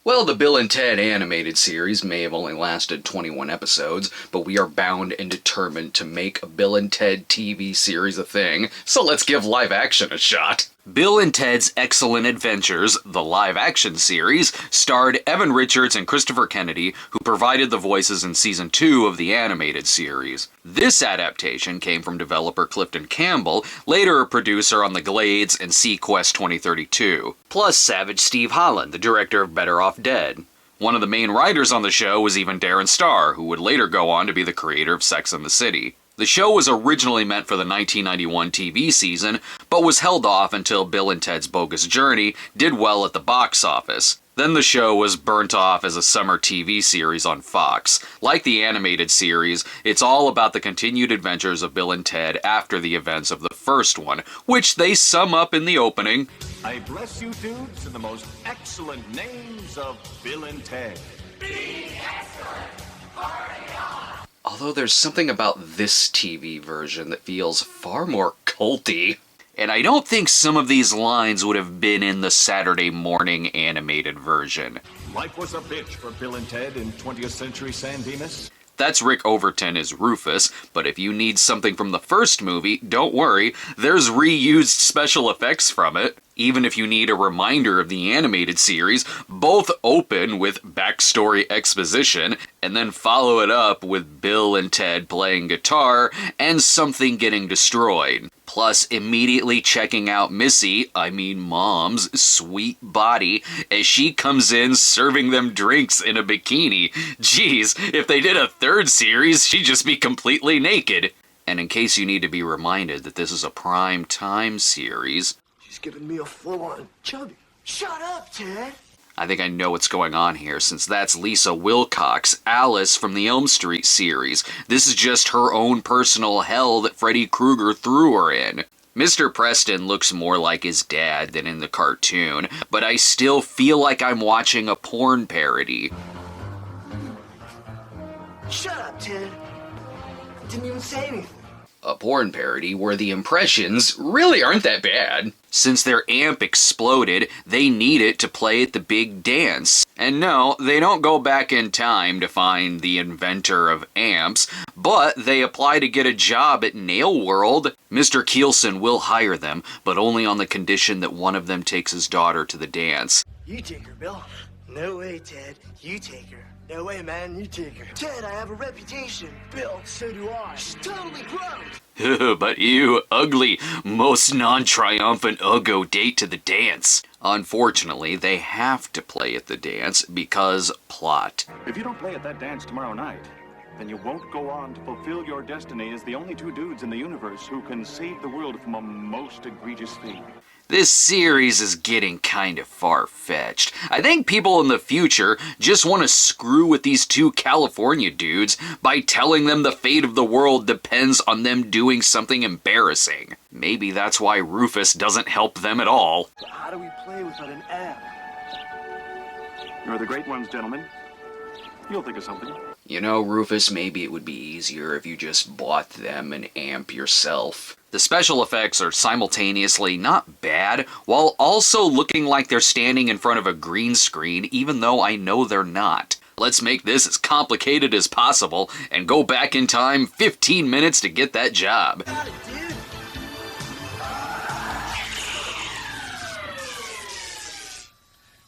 Well, the Bill and Ted animated series may have only lasted 21 episodes, but we are bound and determined to make a Bill and Ted TV series a thing, so let's give live action a shot. Bill and Ted's Excellent Adventures, the live-action series, starred Evan Richards and Christopher Kennedy, who provided the voices in Season 2 of the animated series. This adaptation came from developer Clifton Campbell, later a producer on The Glades and SeaQuest 2032, plus Savage Steve Holland, the director of Better Off Dead. One of the main writers on the show was even Darren Star, who would later go on to be the creator of Sex and the City. The show was originally meant for the 1991 TV season, but was held off until Bill and Ted's Bogus Journey did well at the box office. Then the show was burnt off as a summer TV series on Fox. Like the animated series, it's all about the continued adventures of Bill and Ted after the events of the first one, which they sum up in the opening. I bless you dudes in the most excellent names of Bill and Ted. Be excellent! Party on! Although there's something about this TV version that feels far more culty. And I don't think some of these lines would have been in the Saturday morning animated version. Life was a bitch for Bill and Ted in 20th Century San Dimas. That's Rick Overton as Rufus, but if you need something from the first movie, don't worry, there's reused special effects from it. Even if you need a reminder of the animated series, both open with backstory exposition, and then follow it up with Bill and Ted playing guitar and something getting destroyed. Plus immediately checking out Mom's sweet body as she comes in serving them drinks in a bikini. Geez, if they did a third series, she'd just be completely naked. And in case you need to be reminded that this is a prime time series, she's giving me a full-on chubby. Shut up, Ted! I think I know what's going on here, since that's Lisa Wilcox, Alice from the Elm Street series. This is just her own personal hell that Freddy Krueger threw her in. Mr. Preston looks more like his dad than in the cartoon, but I still feel like I'm watching a porn parody. Shut up, Ted! Didn't even say anything. A porn parody where the impressions really aren't that bad. Since their amp exploded, they need it to play at the big dance. And no, they don't go back in time to find the inventor of amps, but they apply to get a job at Nail World. Mr. Keelson will hire them, but only on the condition that one of them takes his daughter to the dance. You take her, Bill. No way, Ted. You take her. No way, man. You take her. Ted, I have a reputation. Bill, so do I. She's totally gross. But you, ugly, most non-triumphant Uggo date to the dance. Unfortunately, they have to play at the dance because plot. If you don't play at that dance tomorrow night, then you won't go on to fulfill your destiny as the only two dudes in the universe who can save the world from a most egregious thing. This series is getting kind of far-fetched. I think people in the future just want to screw with these two California dudes by telling them the fate of the world depends on them doing something embarrassing. Maybe that's why Rufus doesn't help them at all. How do we play without an amp? You're the great ones, gentlemen. You'll think of something. You know, Rufus, maybe it would be easier if you just bought them an amp yourself. The special effects are simultaneously not bad, while also looking like they're standing in front of a green screen, even though I know they're not. Let's make this as complicated as possible, and go back in time 15 minutes to get that job. Got it, dude.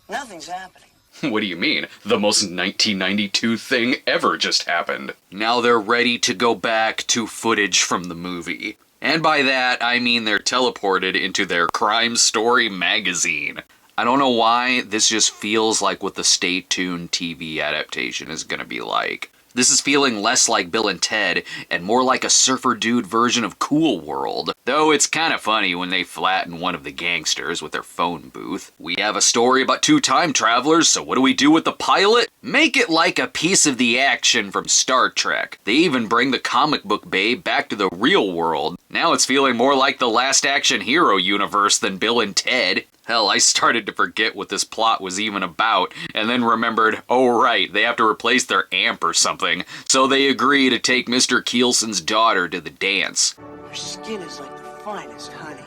Nothing's happening. What do you mean? The most 1992 thing ever just happened. Now they're ready to go back to footage from the movie. And by that, I mean they're teleported into their crime story magazine. I don't know why, this just feels like what the Stay Tuned TV adaptation is gonna be like. This is feeling less like Bill and Ted, and more like a surfer dude version of Cool World. Though it's kinda funny when they flatten one of the gangsters with their phone booth. We have a story about two time travelers, so what do we do with the pilot? Make it like a piece of the action from Star Trek. They even bring the comic book babe back to the real world. Now it's feeling more like the Last Action Hero universe than Bill and Ted. Hell, I started to forget what this plot was even about, and then remembered, oh right, they have to replace their amp or something, so they agree to take Mr. Keelson's daughter to the dance. Her skin is like the finest honey.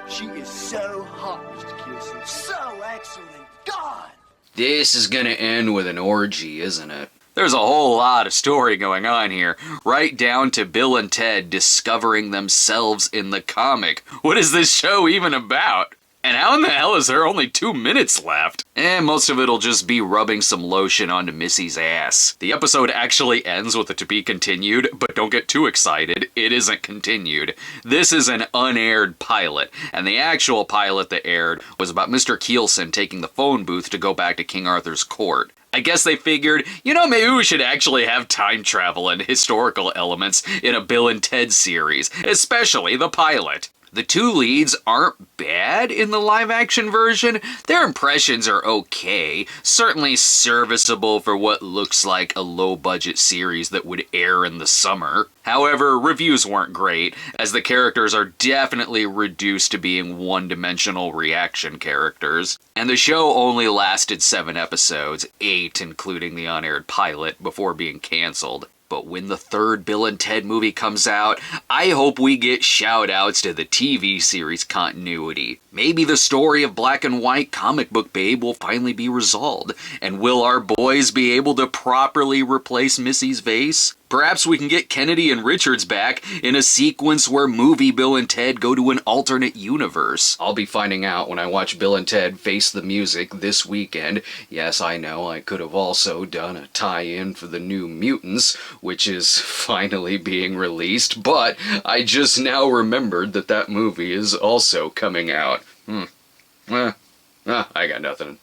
She is so hot, Mr. Keelson. So excellent. God! This is gonna end with an orgy, isn't it? There's a whole lot of story going on here, right down to Bill and Ted discovering themselves in the comic. What is this show even about? And how in the hell is there only 2 minutes left? And most of it'll just be rubbing some lotion onto Missy's ass. The episode actually ends with a to be continued, but don't get too excited, it isn't continued. This is an unaired pilot, and the actual pilot that aired was about Mr. Keelson taking the phone booth to go back to King Arthur's court. I guess they figured, maybe we should actually have time travel and historical elements in a Bill and Ted series, especially the pilot. The 2 leads aren't bad in the live-action version. Their impressions are okay, certainly serviceable for what looks like a low-budget series that would air in the summer. However, reviews weren't great, as the characters are definitely reduced to being one-dimensional reaction characters. And the show only lasted 7 episodes, 8 including the unaired pilot, before being cancelled. But when the 3rd Bill and Ted movie comes out, I hope we get shout-outs to the TV series continuity. Maybe the story of Black and White Comic Book Babe will finally be resolved, and will our boys be able to properly replace Missy's vase? Perhaps we can get Kennedy and Richards back in a sequence where movie Bill and Ted go to an alternate universe. I'll be finding out when I watch Bill and Ted Face the Music this weekend. Yes, I know, I could have also done a tie-in for the New Mutants, which is finally being released, but I just now remembered that movie is also coming out. I got nothing.